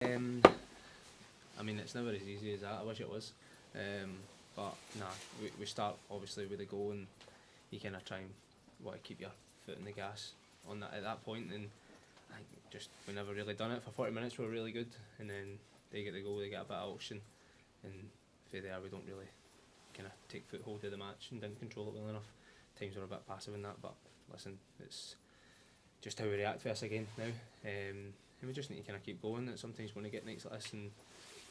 I mean, it's never as easy as that. I wish it was. But nah, we start obviously with a goal, and you kind of try and want to keep your foot in the gas on that at that point. And I think just we never really done it for 40 minutes. We were really good, and then they get the goal, they get a bit of action, and from there we don't really kind of take foothold of the match and didn't control it well enough. Times were a bit passive in that, but listen, it's just how we react to this again now. And we just need to kind of keep going. That sometimes when we get nights like this and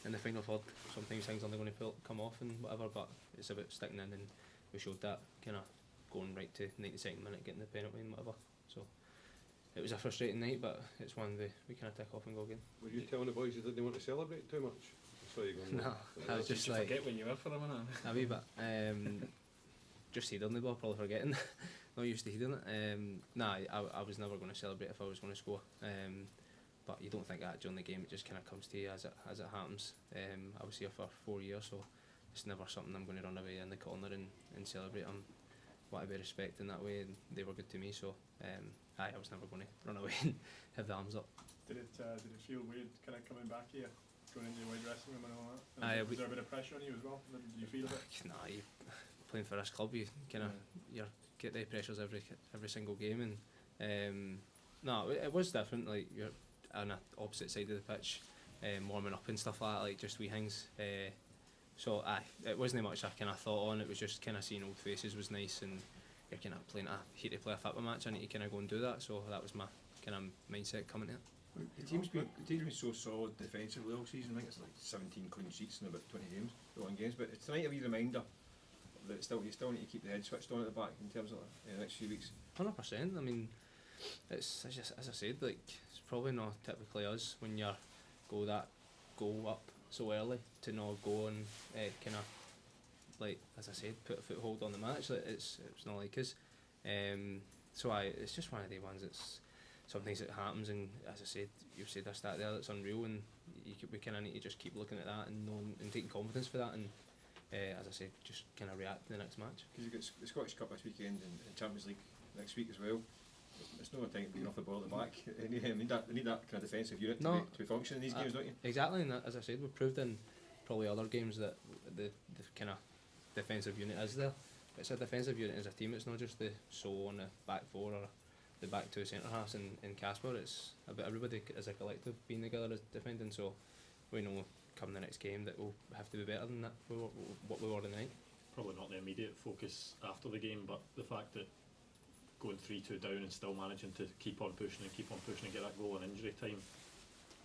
in the final third, sometimes things aren't going to come off and whatever, but it's about sticking in, and we showed that kind of going right to 92nd minute, getting the penalty and whatever. So it was a frustrating night, but it's one we kind of tick off and go again. Were you telling the boys you didn't want to celebrate too much? No, I was just like forget when you were for a minute. A wee bit. Just heading the ball, probably forgetting. Not used to heading it. Nah, I was never going to celebrate if I was going to score. But you don't think that during the game. It just kind of comes to you as it happens. I was here for 4 years, so it's never something I'm going to run away in the corner and celebrate. I want to be respected in that way, and they were good to me. So I was never going to run away and have the arms up. Did it feel weird kind of coming back here, going into the wide dressing room and all that? Was there a bit of pressure on you as well? Did you feel it? Nah, you playing for this club, you kind of you get the pressures every single game, and no, it was different. Like you're on the opposite side of the pitch, warming up and stuff like that, like just wee things. So it wasn't much I kind of thought on. It was just kind of seeing old faces was nice, and you're kind of playing. I hate to play a football match. I need to kind of go and do that. So that was my kind of mindset coming to it. The team's been so solid defensively all season. I think it's like 17 clean sheets in about 20 games, games. But tonight a wee reminder that you still need to keep the head switched on at the back in terms of the next few weeks. 100%. I mean, it's just, as I said, like it's probably not typically us when you go up so early to not go and kind of like, as I said, put a foothold on the match. Like, it's not like us. So it's just one of the ones that's sometimes it happens, and as I said, you've said this, that there, that's unreal, and we kind of need to just keep looking at that and knowing and taking confidence for that, and as I said, just kind of react to the next match. Because you get the Scottish Cup this weekend and Champions League next week as well. It's no time to be off the ball at the back. They need that kind of defensive unit to be functioning in these games, don't you? Exactly, and as I said, we've proved in probably other games that the kind of defensive unit is there. It's a defensive unit as a team. It's not just the soul on the back four or the back two centre halves in Casper. It's about everybody as a collective being together as defending. So we know come the next game that we'll have to be better than that. What we were tonight. Probably not the immediate focus after the game, but the fact that going 3-2 down and still managing to keep on pushing and get that goal in injury time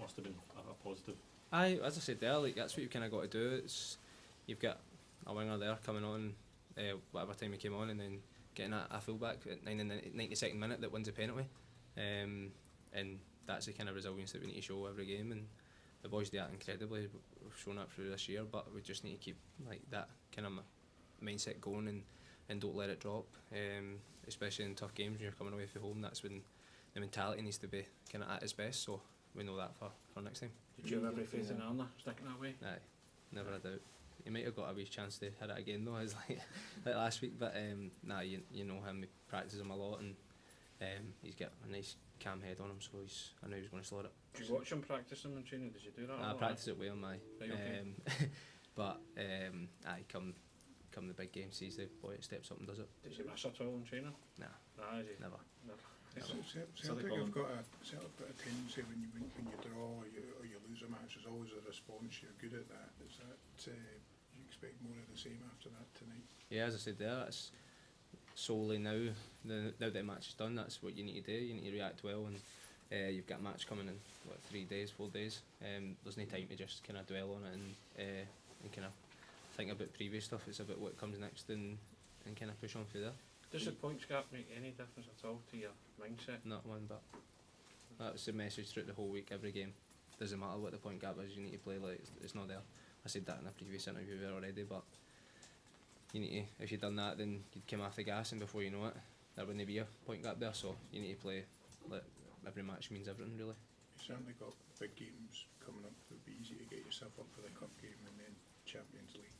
must have been a positive. As I said there, like that's what you've kind of got to do. You've got a winger there coming on whatever time he came on, and then getting a full back at 92nd minute that wins a penalty, and that's the kind of resilience that we need to show every game, and the boys do that incredibly. We've shown that through this year, but we just need to keep like that kind of mindset going and don't let it drop, especially in tough games when you're coming away from home. That's when the mentality needs to be kind of at its best, so we know that for next time. Did you have every faith in Arna sticking that way? Aye, never a doubt. He might have got a wee chance to hit it again though, as like last week, but you know him, he practices him a lot, and he's got a nice calm head on him, so I know he's going to slot it. Did you watch him practice him in training? Did you do that? I practice it with him, Right, okay. but come the big game, sees the boy, steps up and does it. Did you miss at all in training? Nah, never. Celtic have got a tendency when you draw or you lose a match, there's always a response. You're good at that. Is that you expect more of the same after that tonight? Yeah, as I said there, that's solely now that the match is done. That's what you need to do. You need to react well, and you've got a match coming in 3 days, 4 days. There's no time to just kind of dwell on it and kind of think about previous stuff. It's about what comes next and kind of push on through there. Does the points gap make any difference at all to your mindset? Not one bit. That's the message throughout the whole week, every game. Doesn't matter what the point gap is, you need to play like it's not there. I said that in a previous interview already, but you need to, if you'd done that, then you'd come off the gas, and before you know it, there wouldn't be a point gap there. So you need to play like every match means everything, really. You certainly got big games coming up. It would be easy to get yourself up for the cup game and then Champions League.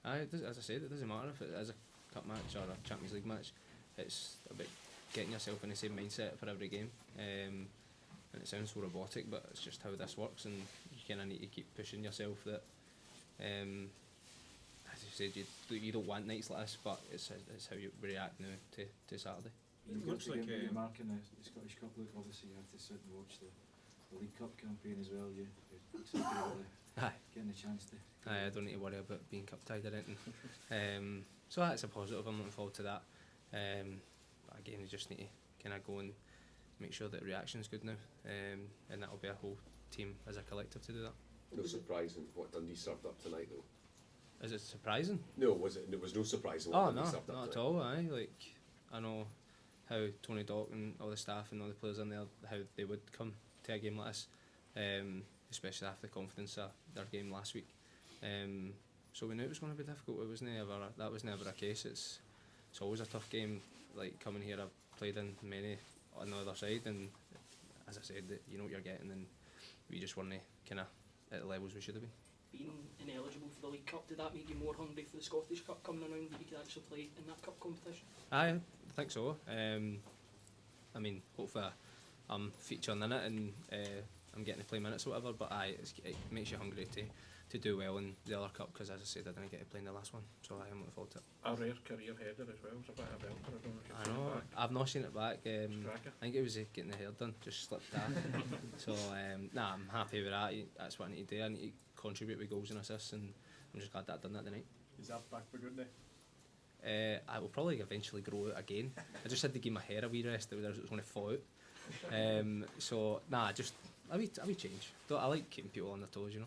As I said, it doesn't matter if it is a cup match or a Champions League match. It's about getting yourself in the same mindset for every game. And it sounds so robotic, but it's just how this works, and kind of need to keep pushing yourself. That, as you said, you don't want nights like this, but it's how you react now to Saturday. You've It got looks to like get your mark in the Scottish Cup. Look, obviously you have to sit and watch the League Cup campaign as well. You're excited about Aye. getting the chance to. I don't need to worry about being cup tied or anything. So that's a positive. I'm looking forward to that. But again, you just need to kind of go and make sure that the reaction's good now, and that'll be a whole team as a collective to do that. No surprise in what Dundee served up tonight, though. Is it surprising? No, was it? There was no surprise in what Oh Dundee no, served up not at tonight. all. Aye, like I know how Tony Dock and all the staff and all the players in there, how they would come to a game like this, especially after the confidence of their game last week. So we knew it was going to be difficult. It was that was never a case. It's always a tough game. Like coming here, I've played in many on the other side, and as I said, you know what you're getting, and we just weren't kind of at the levels we should have been. Being ineligible for the League Cup, did that make you more hungry for the Scottish Cup coming around, that you could actually play in that cup competition? Aye, I think so. I mean, hopefully I'm featuring in it and I'm getting to play minutes or whatever, but aye, it makes you hungry to do well in the other cup, because as I said, I didn't get to play in the last one, so I am looking forward to it. A rare career header as well. It's a bit of a belter. I don't know if I you've seen know, it back. I've not seen it back. Striker. I think it was getting the hair done, just slipped that. So, nah, I'm happy with that. That's what I need to do. I need to contribute with goals and assists, and I'm just glad that I done that tonight. Is that back for good now? I will probably eventually grow out again. I just had to give my hair a wee rest, it was going to fall out. So, nah, just a wee change. I like keeping people on their toes, you know.